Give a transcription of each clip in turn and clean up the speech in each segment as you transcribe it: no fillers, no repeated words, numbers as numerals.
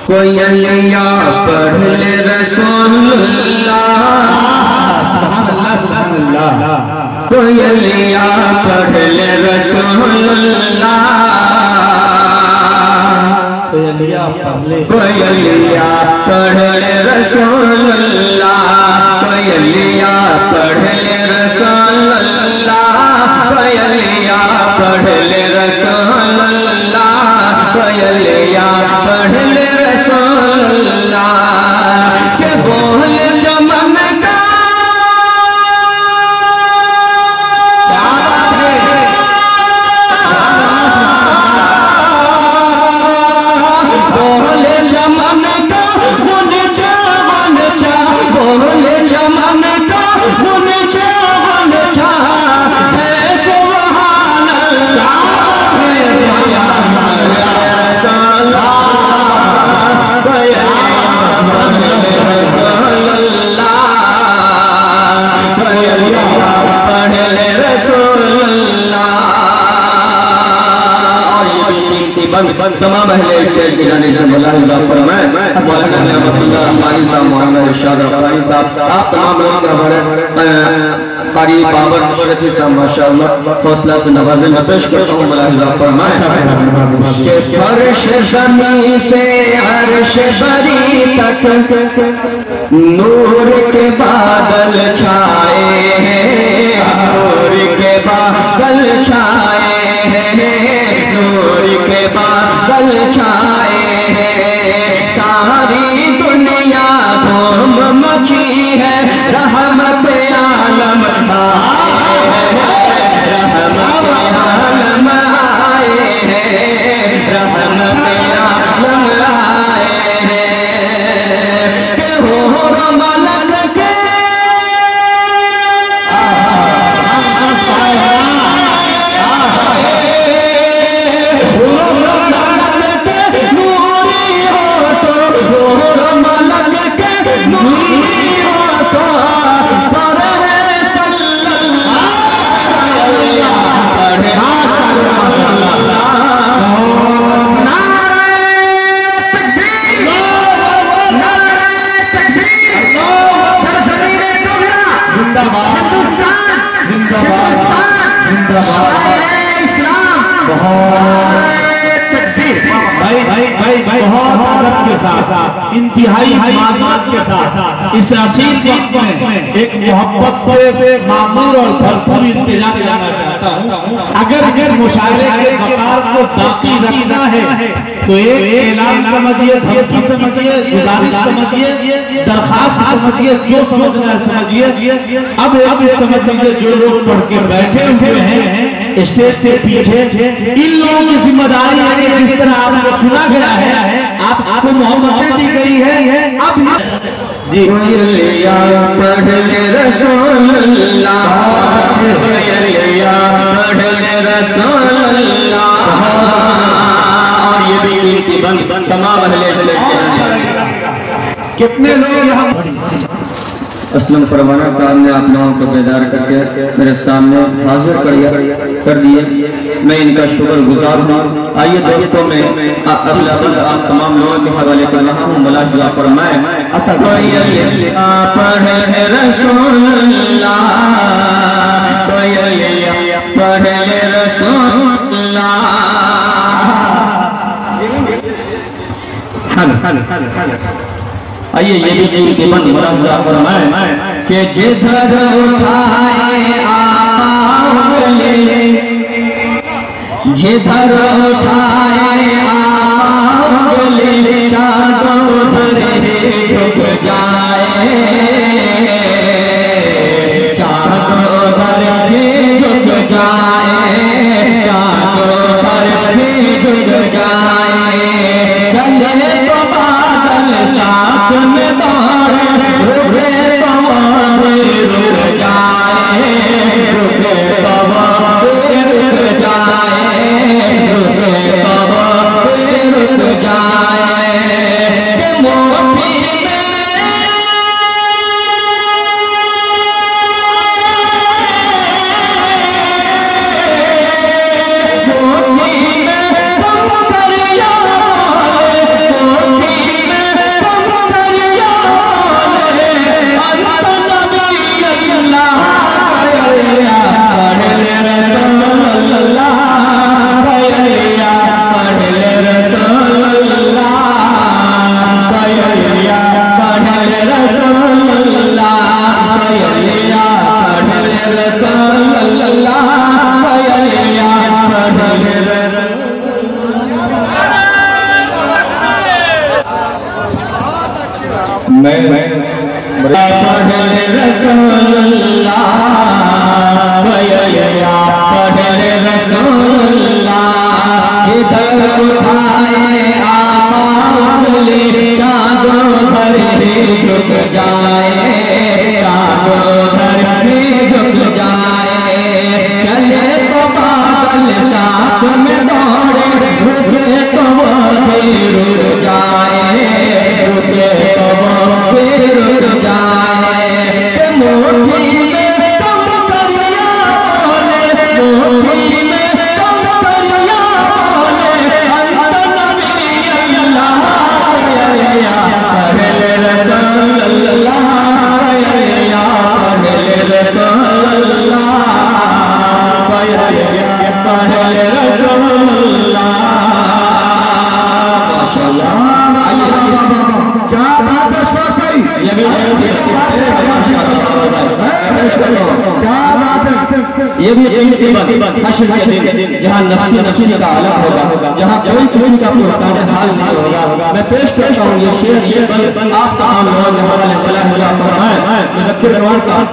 कोयलिया पढ़ ले रसूलुल्लाह, सुभान अल्लाह सुभान अल्लाह। कोयलिया पढ़ ले रसूलुल्लाह, कोयलिया पढ़ ले, कोयलिया पढ़ ले रसूलुल्लाह, कोयलिया पढ़ ले रसूलुल्लाह, कोयलिया पढ़ ले रसूलुल्लाह, कोयलिया पढ़ ले रसूलुल्लाह। से बोल चमन का क्या बात है, बोल चमन का गुन चा बोल चमन का गुन चा है सुभान अल्लाह, है सुभान अल्लाह। तमाम अहले स्टेज की जाने से फरमाए मौलाना नेमतुल्लाह रब्बानी साहब, मौलाना इरशाद रब्बानी साहब, आप तमाम लोगों का हमारे कारी बाबर शरीफ साहब माशाअल्लाह हौसला से नवाज़े में पेश करता हूँ। मुलाहिज़ा फरमाए कि फर्श ज़मीन से अर्श बरी तक नूर के बादल छाए हैं, नूर के बादल छाए हैं, नूर के बादल छाए हैं। सारी दुनिया धूम मची है, रहमत आलम आए हैं, रहमत आलम आए हैं, रहमत आलम आए हैं। के हो मलक के बहुत अदब के साथ, इंतहाई माज़रत के साथ इस अखीर वक्त में एक मोहब्बत से मामूर और भरपूर इल्तिजा करना चाहता हूँ। अगर इस मुशायरे के वकार को बाकी रखना है तो एक ऐलान समझिए, धमकी समझिए, गुजारिश समझिए, दरखास्त समझिए, जो समझना है समझिए। अब एक समझ लीजिए, जो लोग पढ़ के बैठे हुए हैं स्टेज के पीछे, इन लोगों की जिम्मेदारी है कि जिस तरह आपको सुना गया है, आपको मोहब्बतें दी गई है। अब जी कोयलिया पढ़ ले रसूलुल्लाह, कोयलिया पढ़ ले रसूलुल्लाह। और ये भी कीमती बंद तमाम अहले स्टेज के कितने लोग यहाँ असलम परवाना साहब ने आप लोगों को बेदार करके मेरे सामने हाजिर कर दिए, मैं इनका शुक्रगुजार हूँ। आइए दोस्तों, मैं अगला बंद आप तमाम लोगों के हवाले कर रहा हूँ। मुलाहिज़ा फरमाए कोयलिया पढ़ ले रसूलुल्लाह, कोयलिया पढ़ ले रसूलुल्लाह। आइए ये भी दिल के बंद मुलाहिज़ा फरमाए कि जिधर उठाए आका उंगली, जिधर उठाए आका उंगली, चाँदों उधर ही झुक जाए, चाँदों उधर ही झुक जाए, चाँदों उधर ही झुक जाए। चले तो बादल साथ में दौड़े, रुके तो वो भी रुक जाए, रुके तो वो भी रुक जाए, रुके तो वो भी रुक जाए। मुट्ठी में मुट्ठी में तुम कर या बोले, मुट्ठी मैं पढ़ले रसूलुल्लाह भैया पढ़ले रसूलुल्लाह जिधर उठाए आका उंगली चाँदों घर में झुक जाए चाँदों घर में झुक जाए चले तो बादल साथ में दौड़े रुके तो वो भी रुक जाए रुके तो वो भी रुक जाए मुट्ठी में तुम करिया बोले मुट्ठी में तुम करिया बोले अंत नबी अल्लाह या पहले रसूलुल्लाह या पहले रसूलुल्लाह या पहले रसूलुल्लाह माशाअल्लाह क्या बात है उस्ताद भाई, ये भी क्या बात है। ये भी हश्र के दिन जहाँ नफ्सी नफ्सी का आलम होगा जहाँ कोई किसी का पुरसान हाल नहीं होगा। मैं पेश करता हूँ ये शेर ये बल आप तमाम लोगों के हवाले बला हुआ फरमाए मुज़फ्फर रवान साहब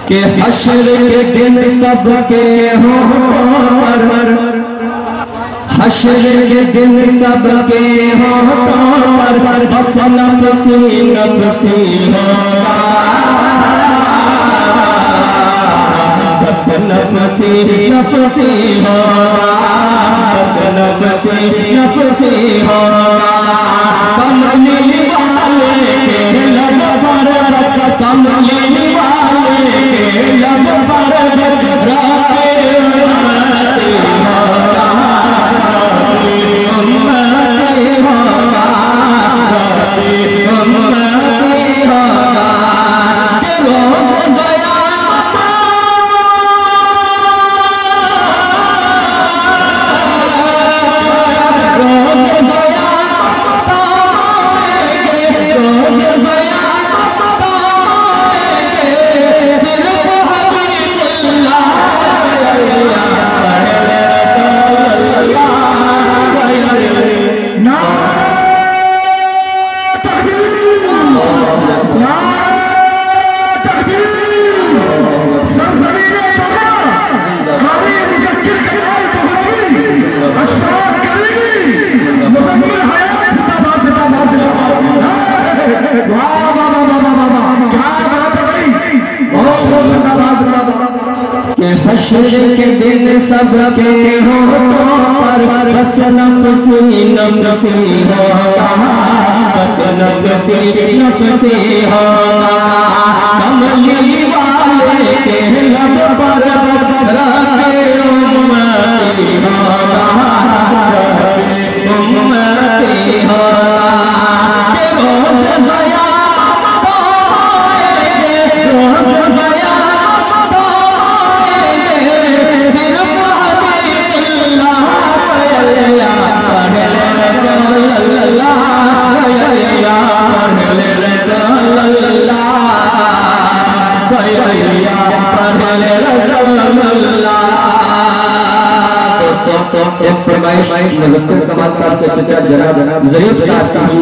के हश्र के दिन सबके होठों पर हश्र के दिन सबके होठों पर बस नफ्सी नफ्सी होगा बस नफ्सी नफ्सी होगा बस नफ्सी नफ्सी होगा कमली वाले के लब पर बस कमली वाले के लब पर बस राते उम्मती होगा राते उम्मती होगा राते उम्मती होगा कि रोज़ गया हश्र के दिन सबके होठों पर बस नफ्सी नफ्सी होगा बस नफ्सी नफ्सी होगा कमली वाले के लब पर बस राते उम्मती होगा राते उम्मती होगा कि रोज़ गया रोज़ गया एक फरमाइश मुज़फ्फर कमाल साहब के चचा जनाब ज़रीफ साहब की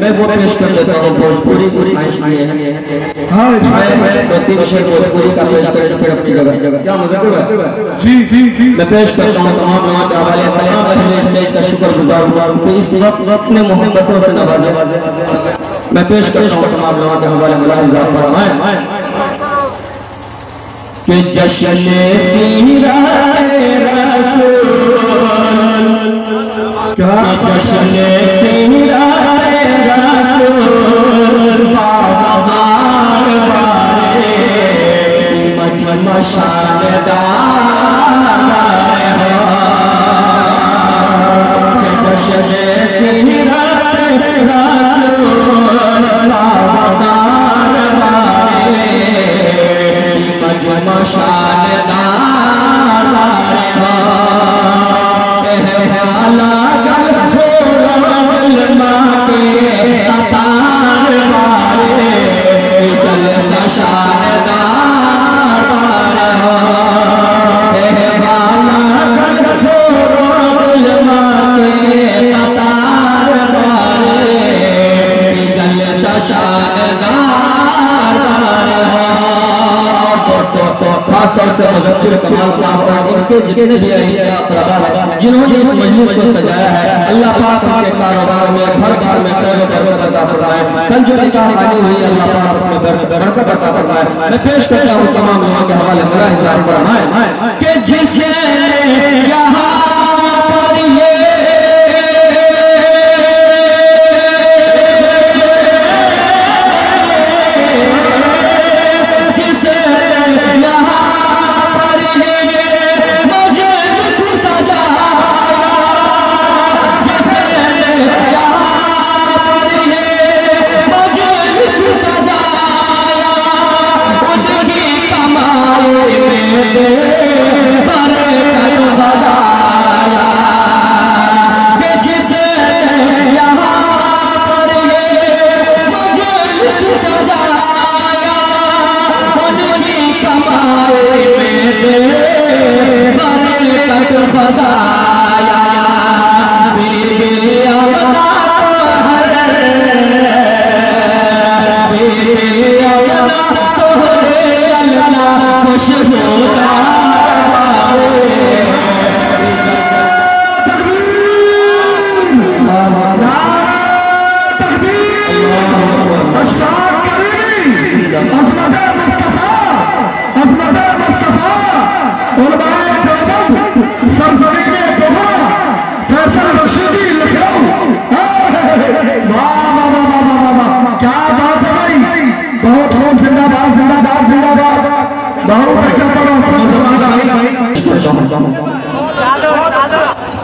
मैं वो पेश कर देता हूँ। भोजपुरी फरमाइश की है मैं तीन शेर भोजपुरी का पेश करके फिर अपनी जगह क्या मुज़फ्फर भाई जी जी जी मैं पेश करता हूँ तमाम लोगों के हवाले तमाम अहले स्टेज का शुक्रगुजार हूँ कि इस वक्त ने मोहब्बतों से नवाजा। मैं पेश करता हूँ तमाम लोगों के हवाले मुलाहिज़ा फरमाएं कि जश्न सीरत रसूल जश्न सीरत रसूल बाबार बारे मशानदार जश्न सीरत रसूल बाबार बारे मशानदार कमाल साहब और उनके जितने भी अहलिया जिन्होंने इस मजलिस को सजाया है, अल्लाह पाक उनके कारोबार में घर बार में खैर व बरकत अता फरमाए। कल जो निकाह खानी हुई अल्लाह पाक उसमें बरकत अता फरमाए। मैं पेश करता हूँ तमाम लोगों के हवाले मेरा हिसाब फरमाए कि जिसने यहाँ पर ये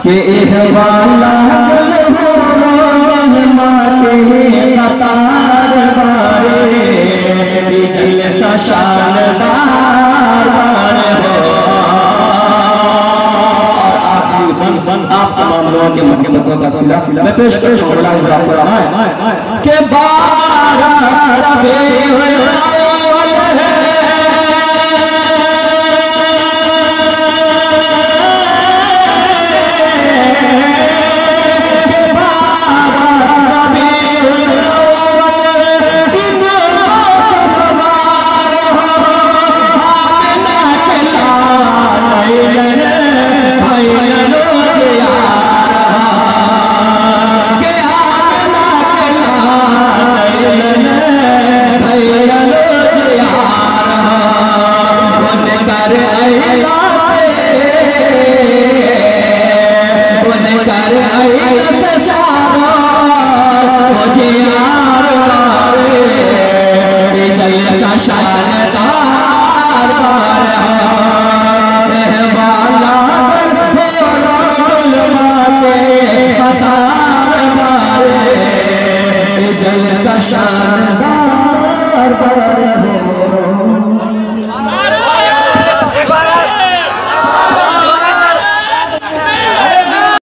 के वाला गल हो माते कतार बारे जल सा शान बार बार हो। और आखिरी बन आप तमाम लोगों के मोहब्बतों का सिला मैं पेश करता हूँ के बारा रबे है